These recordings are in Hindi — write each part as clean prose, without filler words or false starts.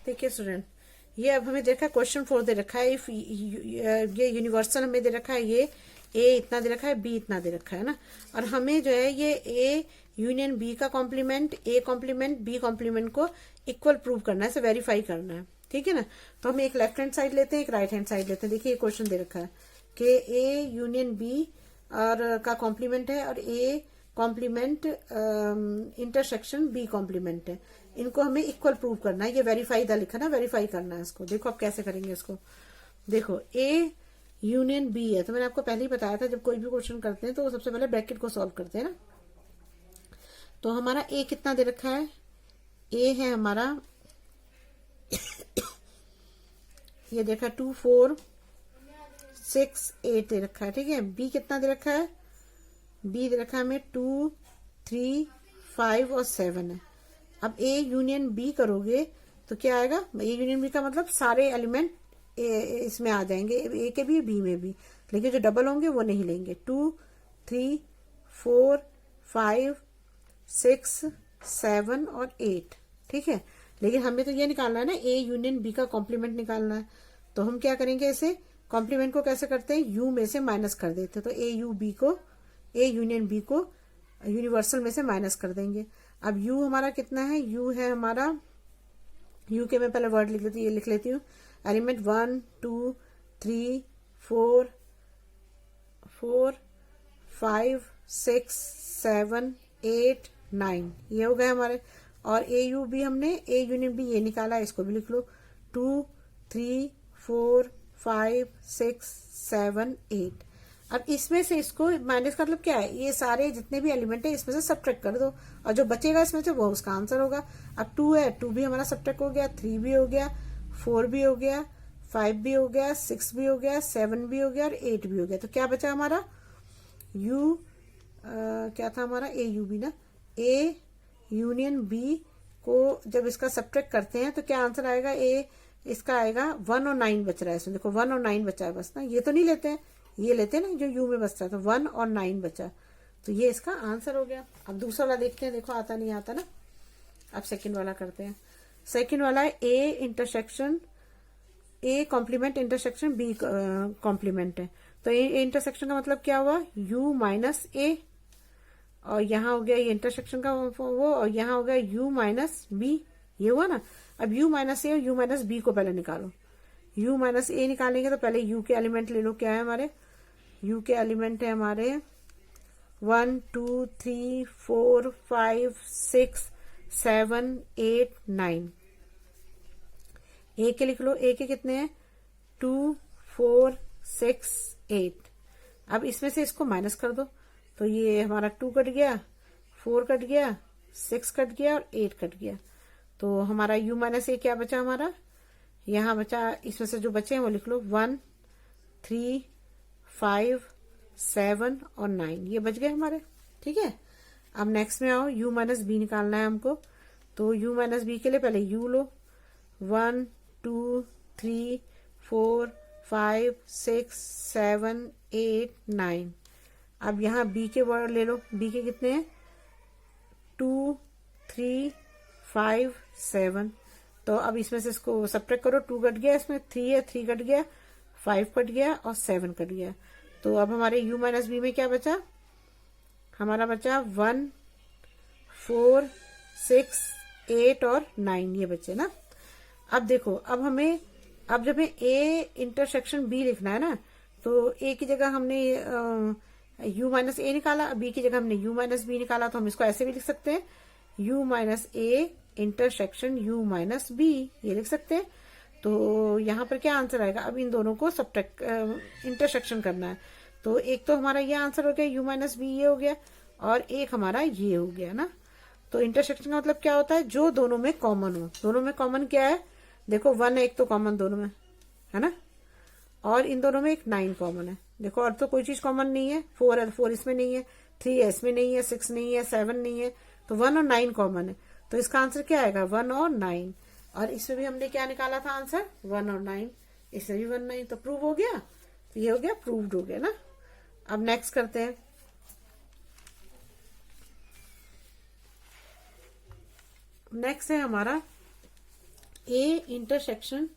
देखिए स्टूडेंट, ये अब हमें दे रखा है क्वेश्चन 4 दे रखा है। इफ ये यूनिवर्सल हमें दे रखा है, ये ए इतना दे रखा है, बी इतना दे रखा है ना, और हमें जो है ये ए यूनियन बी का complement, A complement, B complement को इक्वल प्रूव करना है, इसे वेरीफाई करना है। ठीक है ना, तो हम एक लेफ्ट हैंड साइड लेते हैं, एक राइट हैंड साइड लेते हैं। देखिए ये क्वेश्चन दे रखा है कि ए यूनियन बी और का कॉम्प्लीमेंट है और A complement intersection B complement है, इनको हमें इक्वल प्रूव करना है। ये वेरीफाई दा लिखा ना, वेरीफाई करना है इसको। देखो आप कैसे करेंगे इसको। देखो ए यूनियन बी है, तो मैंने आपको पहले ही बताया था जब कोई भी क्वेश्चन करते हैं तो सबसे पहले ब्रैकेट को सॉल्व करते हैं ना। तो हमारा ए कितना दे रखा है, ए है हमारा ये देखा 2 4 6 8 दे रखा है। ठीक है, बी कितना दे रखा है, बी दे रखा है हमें 2 3 5 और 7 है। अब ए यूनियन बी करोगे तो क्या आएगा, ए यूनियन बी का मतलब सारे एलिमेंट इसमें आ जाएंगे, ए के भी बी में भी, लेकिन जो डबल होंगे वो नहीं लेंगे। 2 3 4 5 6 7 और 8। ठीक है, लेकिन हमें तो ये निकालना है ना, ए यूनियन बी का कॉम्प्लीमेंट निकालना है। तो हम क्या करेंगे, इसे कॉम्प्लीमेंट को कैसे करते हैं, यू में से माइनस कर देते हैं। तो ए यू बी को, ए यूनियन बी को यूनिवर्सल में से माइनस कर देंगे। अब यू हमारा कितना है, यू है हमारा, यू के मैं पहले वर्ड लिख लेती हूँ, ये लिख लेती हूँ, एलिमेंट 1 2 3 4 4 5 6 7 8 9, ये हो गए हमारे। और ए यू बी हमने, ए यूनियन बी ये निकाला, इसको भी लिख लो, 2 3 4 5 6 7 8। अब इसमें से इसको माइनस का मतलब क्या है, ये सारे जितने भी एलिमेंट है इसमें से सब्ट्रैक्ट कर दो और जो बचेगा इसमें से वो उसका आंसर होगा। अब 2 है, 2 भी हमारा सब्ट्रैक्ट हो गया, 3 भी हो गया, 4 भी हो गया, 5 भी हो गया, 6 भी हो गया, 7 भी हो गया और 8 भी हो गया। तो क्या बचा हमारा, यू क्या था हमारा, ए यू बी ना, ए यूनियन बी को जब इसका सब्ट्रैक्ट करते हैं तो क्या आंसर आएगा, ए इसका आएगा 1 और 9 बच रहा है इसमें। देखो 1 और 9 बचा है बस ना, ये तो नहीं लेते हैं, ये लेते हैं ना जो यू में बचता है। तो 1 और 9 बचा, तो ये इसका आंसर हो गया। अब दूसरा वाला देखते हैं, देखो आता नहीं आता ना। अब सेकंड वाला करते हैं। सेकंड वाला है A intersection, A complement intersection B complement है। तो ए इंटरसेक्शन का मतलब क्या हुआ, यू माइनस ए, और यहाँ हो गया ये इंटरसेक्शन का वो, और यहाँ हो गया यू माइनस बी, ये हुआ ना। अब यू माइनस ए और यू माइनस बी को पहले निकालो। यू माइनस ए निकालेंगे तो पहले यू के एलिमेंट ले लो, क्या है हमारे, यू के एलिमेंट है हमारे 1 2 3 4 5 6 7 8 9। ए के लिख लो, ए के कितने हैं 2 4 6 8। अब इसमें से इसको माइनस कर दो, तो ये हमारा 2 कट गया, 4 कट गया, 6 कट गया और 8 कट गया। तो हमारा u माइनस ए क्या बचा हमारा, यहाँ बचा, इसमें से जो बचे हैं वो लिख लो 1 3 5 7 और 9, ये बच गए हमारे। ठीक है, अब नेक्स्ट में आओ, u माइनस बी निकालना है हमको। तो u माइनस बी के लिए पहले u लो, 1 2 3 4 5 6 7 8 9। अब यहाँ b के वर्ड ले लो, b के कितने हैं 2 3 5 7। तो अब इसमें से इसको सब्ट्रैक्ट करो, 2 कट गया, इसमें 3 है, 3 कट गया, 5 कट गया और 7 कट गया। तो अब हमारे u माइनस बी में क्या बचा, हमारा बचा 1 4 6 8 और 9, ये बचे ना। अब देखो, अब हमें, अब जब हमें a इंटरसेक्शन b लिखना है ना, तो a की जगह हमने u माइनस ए निकाला, b की जगह हमने u माइनस बी निकाला। तो हम इसको ऐसे भी लिख सकते हैं, u minus A intersection u minus B, ये लिख सकते हैं। तो यहाँ पर क्या आंसर आएगा, अब इन दोनों को सब्ट्रैक्ट इंटरसेक्शन करना है। तो एक तो हमारा ये आंसर हो गया u माइनस बी, ये हो गया, और एक हमारा ये हो गया ना। तो इंटरसेक्शन का मतलब क्या होता है, जो दोनों में कॉमन हो। दोनों में कॉमन क्या है, देखो 1 एक तो कॉमन दोनों में है ना, और इन दोनों में एक 9 कॉमन है। देखो और तो कोई चीज कॉमन नहीं है, 4 है, 4 इसमें नहीं है, 3 है, इसमें नहीं है, 6 नहीं है, 7 नहीं है, तो 1 और 9 कॉमन है। तो इसका आंसर क्या आएगा, 1 और 9। और इसमें भी हमने क्या निकाला था आंसर, 1 और 9, इसमें भी 1 9, तो प्रूव हो गया। तो ये हो गया, प्रूव्ड हो गया ना। अब नेक्स्ट करते हैं, नेक्स्ट है हमारा ए इंटरसेक्शन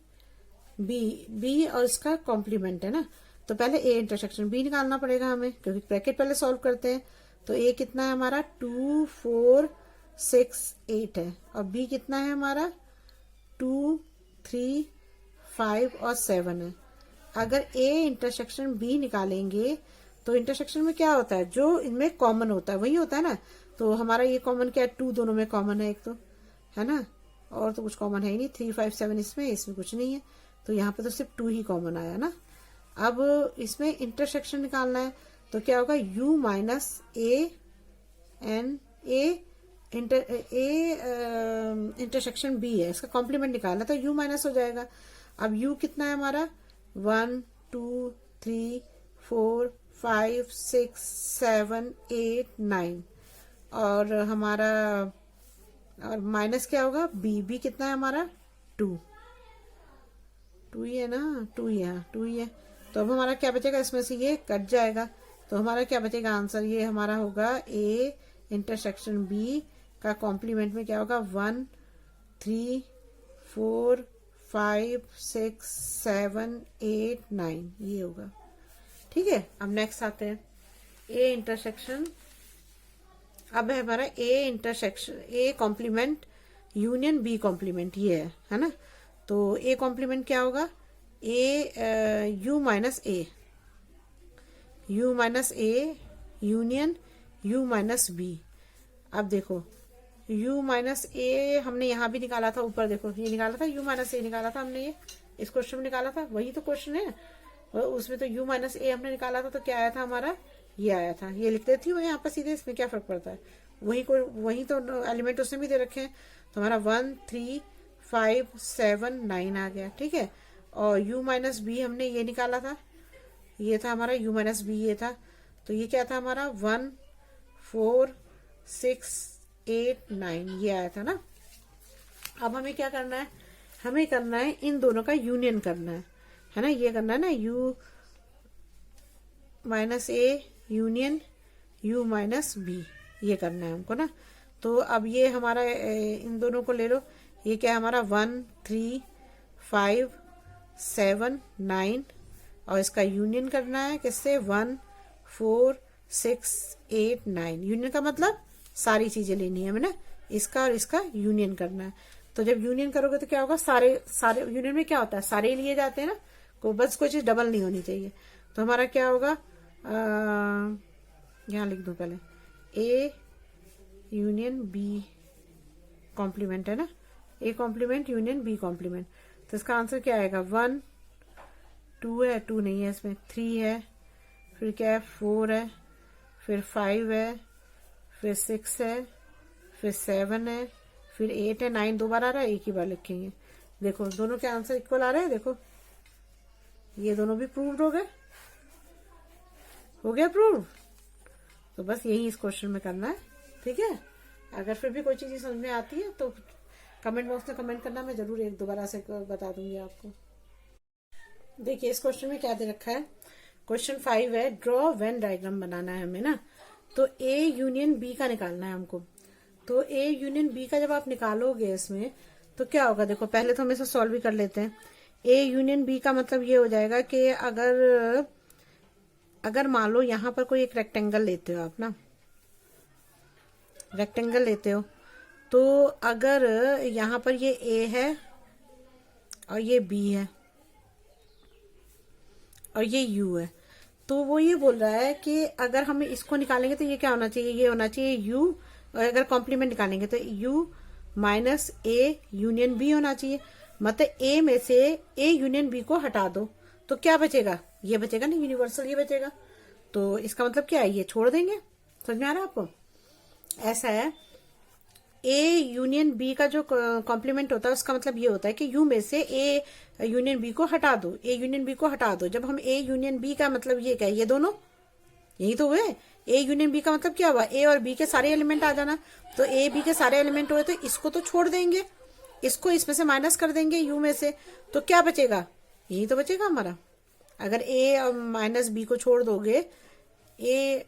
बी, बी और इसका कॉम्प्लीमेंट है ना, तो पहले ए इंटरसेक्शन बी निकालना पड़ेगा हमें, क्योंकि ब्रैकेट पहले सॉल्व करते हैं। तो ए कितना है हमारा 2 4 6 8 है, और बी कितना है हमारा 2 3 5 और 7 है। अगर ए इंटरसेक्शन बी निकालेंगे तो इंटरसेक्शन में क्या होता है, जो इनमें कॉमन होता है वही होता है ना। तो हमारा ये कॉमन क्या है, 2 दोनों में कॉमन है एक, तो है ना, और तो कुछ कॉमन है ही नहीं। 3 5 7 इसमें कुछ नहीं है, तो यहाँ पे तो सिर्फ 2 ही कॉमन आया ना। अब इसमें इंटरसेक्शन निकालना है, तो क्या होगा u minus A N A intersection B है, इसका कॉम्प्लीमेंट निकालना, तो u माइनस हो जाएगा। अब u कितना है हमारा 1 2 3 4 5 6 7 8 9, और हमारा और माइनस क्या होगा बी कितना है हमारा 2 ही है ना, 2 ही है, 2 ही है। तो अब हमारा क्या बचेगा, इसमें से ये कट जाएगा, तो हमारा क्या बचेगा आंसर, ये हमारा होगा ए इंटरसेक्शन बी का कॉम्प्लीमेंट में क्या होगा 1 3 4 5 6 7 8 9, ये होगा। ठीक है, अब नेक्स्ट आते हैं ए इंटरसेक्शन। अब है हमारा A intersection A complement union B complement, ये है ना। तो ए कॉम्प्लीमेंट क्या होगा, A U minus A union U minus B. अब देखो u माइनस ए हमने यहाँ भी निकाला था, ऊपर देखो ये निकाला था, u माइनस ए निकाला था हमने, ये इस क्वेश्चन में निकाला था, वही तो क्वेश्चन है, उसमें तो u माइनस ए हमने निकाला था, तो क्या आया था हमारा, ये आया था। ये लिख देती हूँ यहाँ पर सीधे, इसमें क्या फर्क पड़ता है, वही तो एलिमेंट उसने भी दे रखे हैं। तो हमारा 1 3 5 7 9 आ गया। ठीक है, और u माइनस बी हमने ये निकाला था, ये था हमारा u माइनस बी, ये था, तो ये क्या था हमारा 1 4 6 8 9, ये आया था ना। अब हमें क्या करना है, हमें करना है इन दोनों का यूनियन करना है ना, ये करना है ना u minus A union u minus B, ये करना है हमको ना। तो अब ये हमारा इन दोनों को ले लो, ये क्या है हमारा 1 3 5 7 9, और इसका यूनियन करना है किससे 1 4 6 8 9। यूनियन का मतलब सारी चीजें लेनी है हमें ना, इसका और इसका यूनियन करना है। तो जब यूनियन करोगे तो क्या होगा, सारे यूनियन में क्या होता है, सारे ही लिए जाते हैं ना, बस कोई चीज डबल नहीं होनी चाहिए। तो हमारा क्या होगा, यहाँ लिख दो पहले ए यूनियन बी कॉम्प्लीमेंट है ना, A complement union B complement. तो इसका आंसर क्या आएगा 1 2 है, 2 नहीं है इसमें, 3 है, फिर क्या है 4 है, फिर 5 है, फिर 6 है, फिर 7 है, फिर 8 है, 9 दो बार आ रहा है, एक ही बार लिखेंगे। देखो दोनों के आंसर इक्वल आ रहे हैं, देखो ये दोनों भी प्रूव्ड हो गया प्रूव। तो बस यही इस क्वेश्चन में करना है। ठीक है, अगर फिर भी कोई चीज समझ में आती है तो कमेंट बॉक्स में कमेंट करना, मैं जरूर एक दोबारा से बता दूंगी आपको। देखिए इस क्वेश्चन में क्या दे रखा है, क्वेश्चन 5 है, ड्रॉ वेन डायग्राम बनाना है हमें ना। तो ए यूनियन बी का निकालना है हमको। तो ए यूनियन बी का जब आप निकालोगे इसमें तो क्या होगा, देखो पहले तो हम इसे सॉल्व भी कर लेते हैं। ए यूनियन बी का मतलब ये हो जाएगा कि अगर मान लो यहाँ पर कोई एक रेक्टेंगल लेते हो आप ना, रेक्टेंगल लेते हो, तो अगर यहाँ पर ये ए है और ये बी है और ये यू है, तो वो ये बोल रहा है कि अगर हम इसको निकालेंगे तो ये क्या होना चाहिए, ये होना चाहिए यू, और अगर कॉम्प्लीमेंट निकालेंगे तो U minus A union B होना चाहिए। मतलब ए में से ए यूनियन बी को हटा दो तो क्या बचेगा, ये बचेगा ना, यूनिवर्सल ये बचेगा। तो इसका मतलब क्या है, ये छोड़ देंगे। समझ में आ रहा है आपको, ऐसा है। ए यूनियन बी का जो कॉम्प्लीमेंट होता है उसका मतलब ये होता है कि यू में से ए यूनियन बी को हटा दो, ए यूनियन बी को हटा दो। जब हम ए यूनियन बी का मतलब ये क्या है, ये दोनों यही तो हुए। ए यूनियन बी का मतलब क्या हुआ, ए और बी के सारे एलिमेंट आ जाना। तो ए बी के सारे एलिमेंट हुए तो इसको तो छोड़ देंगे, इसको इसमें से माइनस कर देंगे यू में से, तो क्या बचेगा, यही तो बचेगा हमारा। अगर ए और माइनस बी को छोड़ दोगे ए,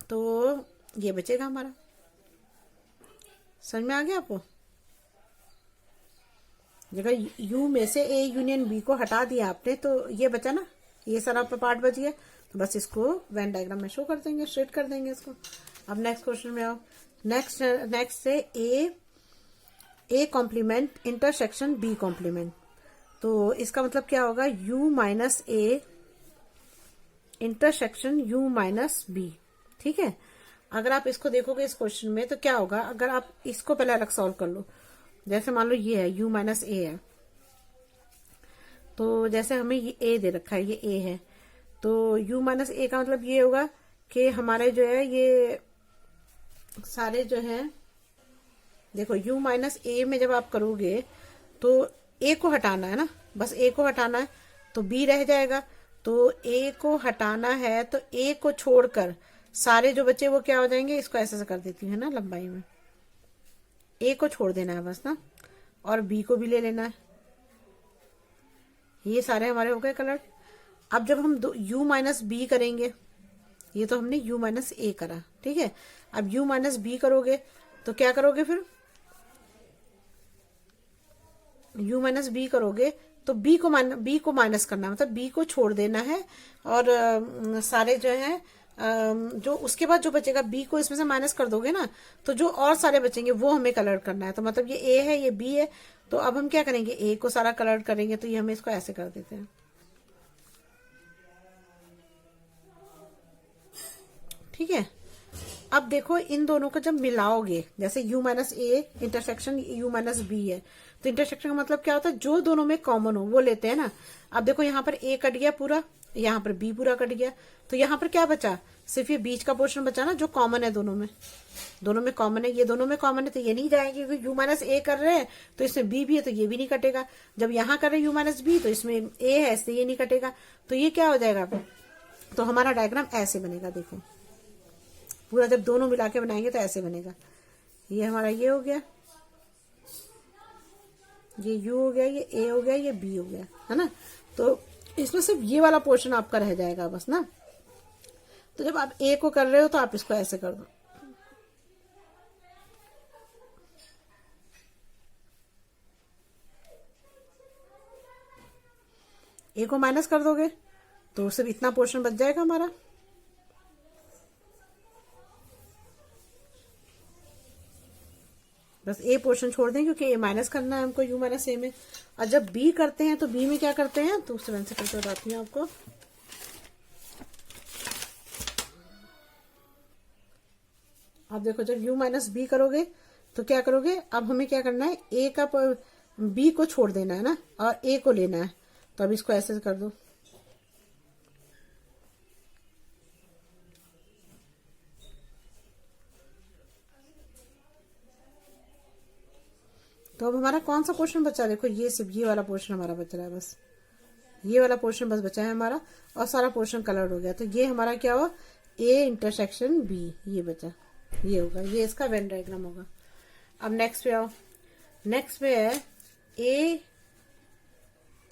तो ये बचेगा हमारा। समझ में आ गया आपको। जगह यू में से ए यूनियन बी को हटा दिया आपने तो ये बचा ना, ये सारा पार्ट बच गया। तो बस इसको वेन डायग्राम में शो कर देंगे, स्ट्रेट कर देंगे इसको। अब नेक्स्ट क्वेश्चन में आओ। नेक्स्ट से A complement intersection B complement. तो इसका मतलब क्या होगा, U minus A intersection U minus B. ठीक है, अगर आप इसको देखोगे इस क्वेश्चन में तो क्या होगा, अगर आप इसको पहले अलग सॉल्व कर लो। जैसे मान लो ये है यू माइनस ए है, तो जैसे हमें ये ए दे रखा है, ये ए है, तो यू माइनस ए का मतलब ये होगा कि हमारे जो है ये सारे जो है, देखो यू माइनस ए में जब आप करोगे तो ए को हटाना है ना, बस ए को हटाना है तो बी रह जाएगा। तो ए को हटाना है तो ए को छोड़कर सारे जो बच्चे वो क्या हो जाएंगे, इसको ऐसे कर देती हूँ है ना लंबाई में, ए को छोड़ देना है बस ना, और बी को भी ले लेना है। ये सारे हमारे हो गए कलर। अब जब हम यू माइनस बी करेंगे, ये तो हमने यू माइनस ए करा, ठीक है। अब यू माइनस बी करोगे तो क्या करोगे, फिर यू माइनस बी करोगे तो बी को माइनस करना है, मतलब बी को छोड़ देना है, और सारे जो है जो उसके बाद जो बचेगा बी को इसमें से माइनस कर दोगे ना, तो जो और सारे बचेंगे वो हमें कलर करना है। तो मतलब ये ए है, ये बी है, तो अब हम क्या करेंगे, ए को सारा कलर करेंगे। तो ये हमें इसको ऐसे कर देते हैं, ठीक है। अब देखो इन दोनों को जब मिलाओगे, जैसे u minus A intersection u minus B है, तो इंटरसेक्शन का मतलब क्या होता है, जो दोनों में कॉमन हो वो लेते हैं ना। अब देखो यहाँ पर a कट गया पूरा, यहाँ पर b पूरा कट गया, तो यहाँ पर क्या बचा, सिर्फ ये बीच का पोर्शन बचा ना जो कॉमन है, दोनों में कॉमन है, ये दोनों में कॉमन है, तो ये नहीं जाएंगे क्योंकि u माइनस ए कर रहे हैं तो इसमें b भी है तो ये भी नहीं कटेगा। जब यहाँ कर रहे हैं u माइनस बी तो इसमें a है इसलिए ये नहीं कटेगा, तो ये क्या हो जाएगा, तो हमारा डायग्राम ऐसे बनेगा। देखो पूरा जब दोनों मिला के बनाएंगे तो ऐसे बनेगा। ये हमारा ये हो गया, ये u हो गया, ये a हो गया, ये b हो गया, है ना। तो इसमें सिर्फ ये वाला पोर्शन आपका रह जाएगा बस ना। तो जब आप a को कर रहे हो तो आप इसको ऐसे कर दो, a को माइनस कर दोगे तो सिर्फ इतना पोर्शन बच जाएगा हमारा। बस ए पोर्शन छोड़ दें क्योंकि ए माइनस करना है हमको यू माइनस ए में। और जब बी करते हैं तो बी में क्या करते हैं, तो उससे से करके बताती हूँ आपको। अब देखो जब यू माइनस बी करोगे तो क्या करोगे, अब हमें क्या करना है, ए का बी को छोड़ देना है ना, और ए को लेना है। तो अब इसको ऐसे कर दो, तो अब हमारा कौन सा पोर्शन बचा, देखो ये सिर्फ ये वाला पोर्शन हमारा बच रहा है, बस ये वाला पोर्शन बस बचा है हमारा, और सारा पोर्शन कलर्ड हो गया। तो ये हमारा क्या हुआ, ए इंटरसेक्शन बी, ये बचा, ये होगा, ये इसका वेन डायग्राम होगा। अब नेक्स्ट पे आओ। नेक्स्ट पे है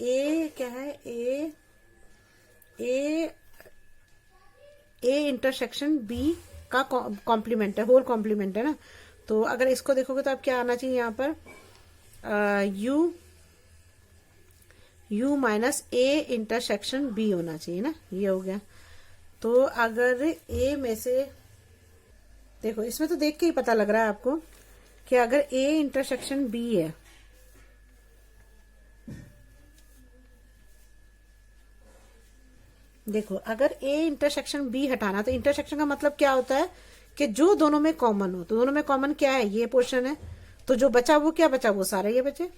ए क्या है, ए इंटरसेक्शन बी का कॉम्प्लीमेंट है, होल कॉम्प्लीमेंट है ना। तो अगर इसको देखोगे तो अब क्या आना चाहिए यहाँ पर, U minus A intersection B होना चाहिए ना, ये हो गया। तो अगर ए में से देखो, इसमें तो देख के ही पता लग रहा है आपको कि अगर ए इंटरसेक्शन बी है, देखो अगर ए इंटरसेक्शन बी हटाना, तो इंटरसेक्शन का मतलब क्या होता है कि जो दोनों में कॉमन हो। तो दोनों में कॉमन क्या है, ये पोर्शन है, तो जो बचा वो क्या बचा, वो सारे ये बचे।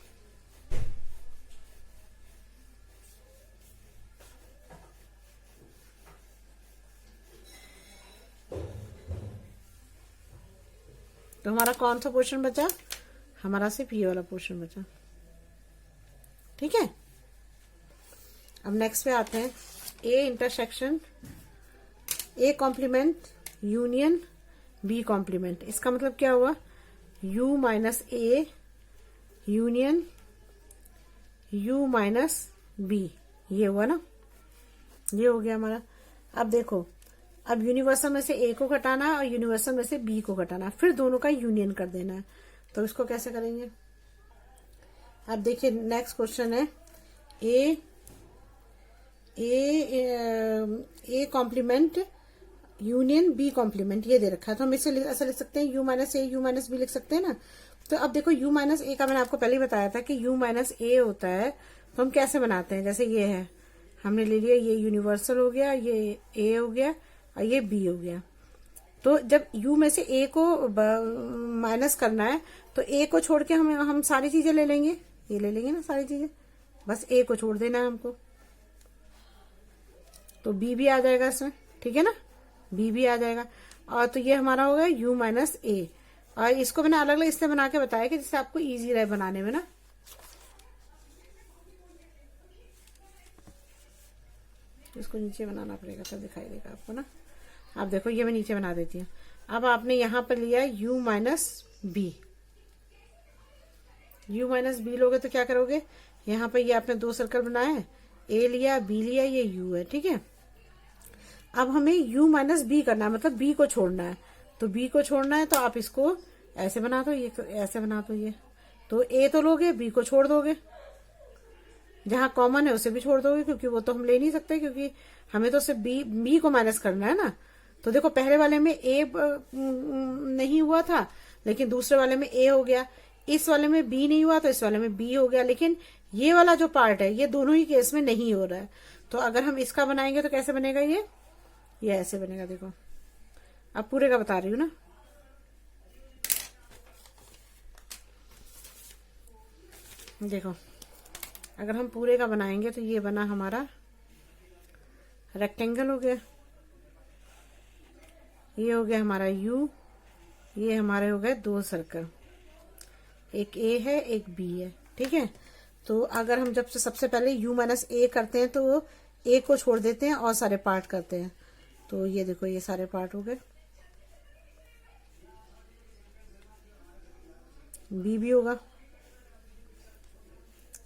तो हमारा कौन सा पोर्शन बचा, हमारा सिर्फ ये वाला पोर्शन बचा, ठीक है। अब नेक्स्ट पे आते हैं, A intersection A complement union B complement. इसका मतलब क्या हुआ, u minus A union u minus B, ये हुआ ना, ये हो गया हमारा। अब देखो, अब यूनिवर्सल में से ए को घटाना है और यूनिवर्सल में से बी को घटाना है, फिर दोनों का यूनियन कर देना है। तो इसको कैसे करेंगे, अब देखिए नेक्स्ट क्वेश्चन है A A complement union B complement, ये दे रखा है। तो हम इसे ऐसा लिख सकते हैं U minus A U minus B लिख सकते हैं ना। तो अब देखो यू माइनस ए का मैंने आपको पहले ही बताया था कि यू माइनस ए होता है, तो हम कैसे बनाते हैं, जैसे ये है, हमने ले लिया ये यूनिवर्सल हो गया, ये ए हो गया और ये बी हो गया। तो जब u में से a को माइनस करना है तो a को छोड़ के हम सारी चीजें ले लेंगे, ये ले लेंगे ना सारी चीजें, बस a को छोड़ देना है हमको, तो b भी आ जाएगा इसमें, ठीक है ना, b भी आ जाएगा। और तो ये हमारा होगा u माइनस ए, और इसको मैंने अलग अलग इससे बना के बताया कि जिससे आपको इजी रहे बनाने में ना। इसको नीचे बनाना पड़ेगा तब दिखाई देगा आपको ना। आप देखो ये मैं नीचे बना देती हूँ। अब आपने यहां पर लिया u minus B, u minus B लोगे तो क्या करोगे, यहाँ पर ये आपने दो सर्कल बनाए हैं, a लिया b लिया, ये u है, ठीक है। अब हमें u माइनस बी करना है, मतलब b को छोड़ना है, तो b को छोड़ना है तो आप इसको ऐसे बना दो, ये ऐसे बना दो, ये तो a तो लोगे, b को छोड़ दोगे, जहां कॉमन है उसे भी छोड़ दोगे, क्योंकि वो तो हम ले नहीं सकते, क्योंकि हमें तो सिर्फ बी को माइनस करना है ना। तो देखो पहले वाले में ए नहीं हुआ था, लेकिन दूसरे वाले में ए हो गया, इस वाले में बी नहीं हुआ तो इस वाले में बी हो गया, लेकिन ये वाला जो पार्ट है ये दोनों ही केस में नहीं हो रहा है। तो अगर हम इसका बनाएंगे तो कैसे बनेगा, ये ऐसे बनेगा। देखो अब पूरे का बता रही हूँ ना, देखो अगर हम पूरे का बनाएंगे तो ये बना हमारा रेक्टेंगल हो गया, ये हो गया हमारा u, ये हमारे हो गए दो सर्कल, एक a है एक b है, ठीक है। तो अगर हम जब से सबसे पहले u माइनस ए करते हैं तो a को छोड़ देते हैं और सारे पार्ट करते हैं, तो ये देखो ये सारे पार्ट हो गए, b भी होगा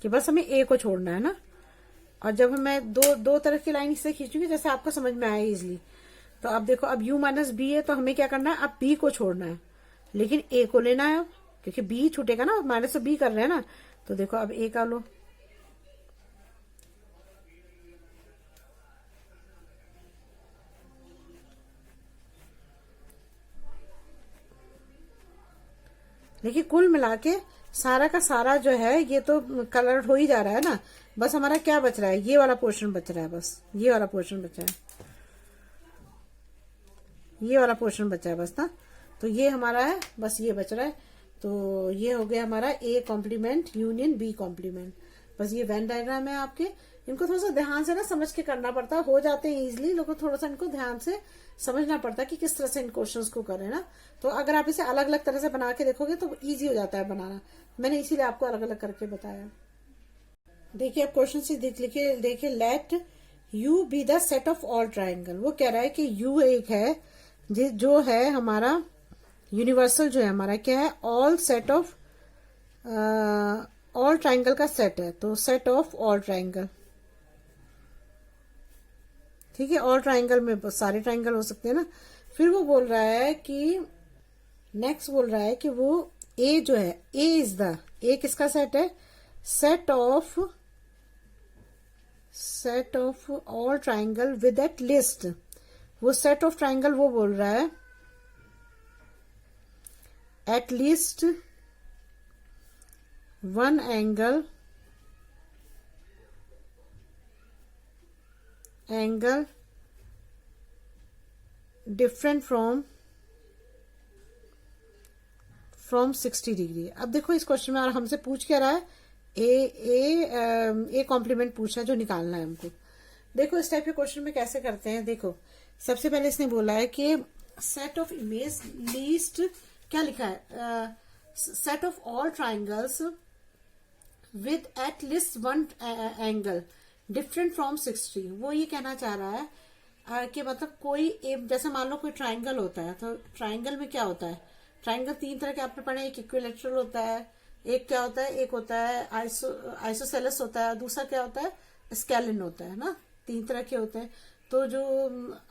कि बस हमें a को छोड़ना है ना। और जब मैं दो तरफ की लाइन इससे खींचूंगी जैसे आपको समझ में आए इजिली, तो अब देखो अब u माइनस बी है तो हमें क्या करना है, अब b को छोड़ना है, लेकिन a को लेना है, क्योंकि b छूटेगा ना, माइनस से b कर रहे हैं ना। तो देखो अब a का लो, लेकिन कुल मिला के सारा का सारा जो है ये तो कलर हो ही जा रहा है ना। बस हमारा क्या बच रहा है, ये वाला पोर्शन बच रहा है, बस ये वाला पोर्शन बचा है, ये वाला पोर्शन बचा है बस ना। तो ये हमारा है, बस ये बच रहा है। तो ये हो गया हमारा A complement union B complement. बस ये वेन डायग्राम है आपके, इनको थोड़ा सा ध्यान से ना समझ के करना पड़ता है, हो जाते हैं इजिली, लोगों को थोड़ा सा इनको ध्यान से समझना पड़ता है कि किस तरह से इन क्वेश्चंस को करें ना। तो अगर आप इसे अलग अलग तरह से बना के देखोगे तो इजी हो जाता है बनाना, मैंने इसीलिए आपको अलग अलग करके बताया। देखिए अब क्वेश्चन से देखिए let you be the set of all triangle. वो कह रहा है कि यू एक है जो है हमारा यूनिवर्सल, जो है हमारा क्या है, all set of all triangle का सेट है, तो सेट ऑफ ऑल ट्राइंगल, ठीक है। ऑल ट्राइंगल में सारे ट्राइंगल हो सकते हैं ना। फिर वो बोल रहा है कि नेक्स्ट बोल रहा है कि वो ए जो है, ए इज द, ए किसका सेट है, set of all triangle with at least. वो सेट ऑफ ट्राइंगल वो बोल रहा है at least one angle different from 60 degree. अब देखो इस क्वेश्चन में हमसे पूछ क्या रहा है, ए कॉम्प्लीमेंट पूछा है जो निकालना है हमको। देखो इस टाइप के क्वेश्चन में कैसे करते हैं, देखो सबसे पहले इसने बोला है कि सेट ऑफ इमेज लीस्ट, क्या लिखा है, set of all triangles with at least one angle different from 60। वो ये कहना चाह रहा है कि मतलब कोई जैसे मान लो कोई ट्राइंगल होता है, तो ट्राइंगल में क्या होता है, ट्राइंगल तीन तरह के आपने पढ़े, एक इक्विलेटरल होता है, एक क्या होता है, एक होता है आइसोसेलेस होता है, दूसरा क्या होता है, स्केलिन होता है ना, तीन तरह के होते हैं। तो जो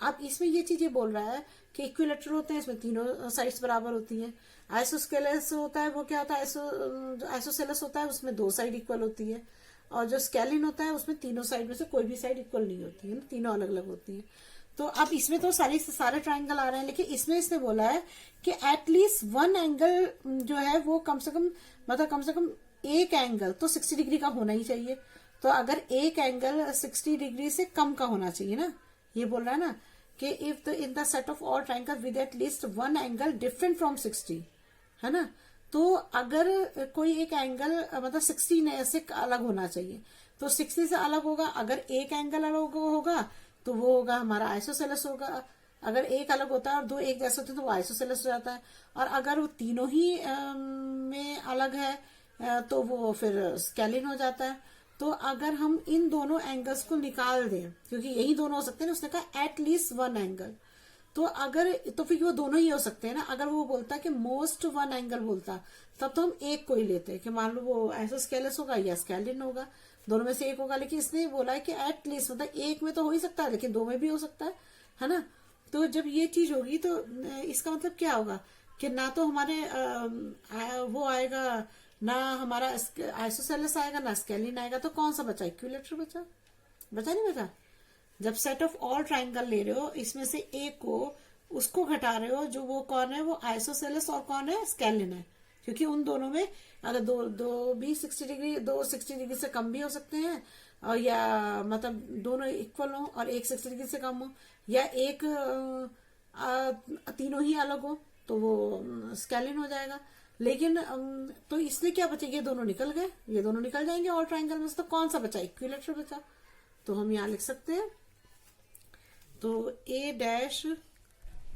अब इसमें ये चीज ये बोल रहा है कि इक्विलेटरल होते हैं, इसमें तीनों साइड्स बराबर होती हैं, आइसोस्केलेस होता है वो क्या होता है, आइसोसेलेस होता है उसमें 2 साइड इक्वल होती है, और जो स्केलिन होता है उसमें तीनों साइड में से कोई भी साइड इक्वल नहीं होती है ना, तीनों अलग अलग होती है। तो अब इसमें तो सारे ट्राइंगल आ रहे हैं, लेकिन इसमें इसने बोला है कि एटलीस्ट वन एंगल जो है वो कम से कम एक एंगल तो 60 डिग्री का होना ही चाहिए। तो अगर एक एंगल 60 डिग्री से कम का होना चाहिए ना, ये बोल रहा है ना कि if the in the set of all triangle with at least one angle different from 60, है ना। तो अगर कोई एक एंगल 60 से अलग होना चाहिए, तो 60 से अलग होगा। अगर एक एंगल अलग होगा तो वो होगा हमारा आइसोसेलेस होगा। अगर एक अलग होता है और दो एक जैसे होते हैं तो वो आइसोसेलेस हो जाता है। और अगर वो तीनों ही में अलग है तो वो फिर स्केलिन हो जाता है। तो अगर हम इन दोनों एंगल्स को निकाल दें, क्योंकि यही दोनों हो सकते हैं ना, उसने कहा एटलीस्ट वन एंगल, तो फिर वो दोनों ही हो सकते हैं ना। अगर वो बोलता कि मोस्ट वन एंगल बोलता, तब तो हम एक को ही लेते कि मान लो वो आइसोस्केलेस होगा या स्केलिन होगा, दोनों में से एक होगा। लेकिन इसने बोला है कि एटलीस्ट एक में तो हो ही सकता है, लेकिन 2 में भी हो सकता है ना। तो जब ये चीज होगी तो इसका मतलब क्या होगा कि ना तो हमारे वो आएगा, ना हमारा आइसोसेलेस आएगा, ना स्केलिन आएगा। तो कौन सा बचा, इक्विलेटरल बचा नहीं बचा। जब सेट ऑफ ऑल ट्राइंगल ले रहे हो, इसमें से एक को उसको घटा रहे हो, जो वो कौन है, वो आइसोसेलेस और कौन है, स्केलिन है। क्योंकि उन दोनों में अगर दो भी 60 डिग्री, 60 डिग्री से कम भी हो सकते हैं, और या दोनों इक्वल हो और एक 60 डिग्री से कम हो, या एक तीनों ही अलग हो, तो वो स्केलिन हो जाएगा। लेकिन तो इसलिए क्या बचे, ये दोनों निकल गए, ये दोनों निकल जाएंगे ऑल ट्राइंगल में से। तो कौन सा बचा, इक्विलेटरल बचा। तो हम यहां लिख सकते हैं, तो A dash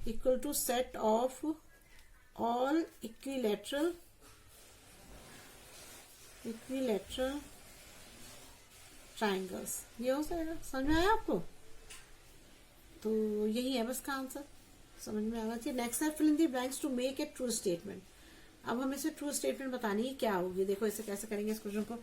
equal to set of all equilateral triangles. ये हो जाएगा, समझ में आया आपको। तो यही है बस का आंसर, समझ में आना चाहिए। नेक्स्ट है fill in the blanks to make a true statement. अब हमें इसे ट्रू स्टेटमेंट बतानी है क्या होगी। देखो इसे कैसे करेंगे इस क्वेश्चन को।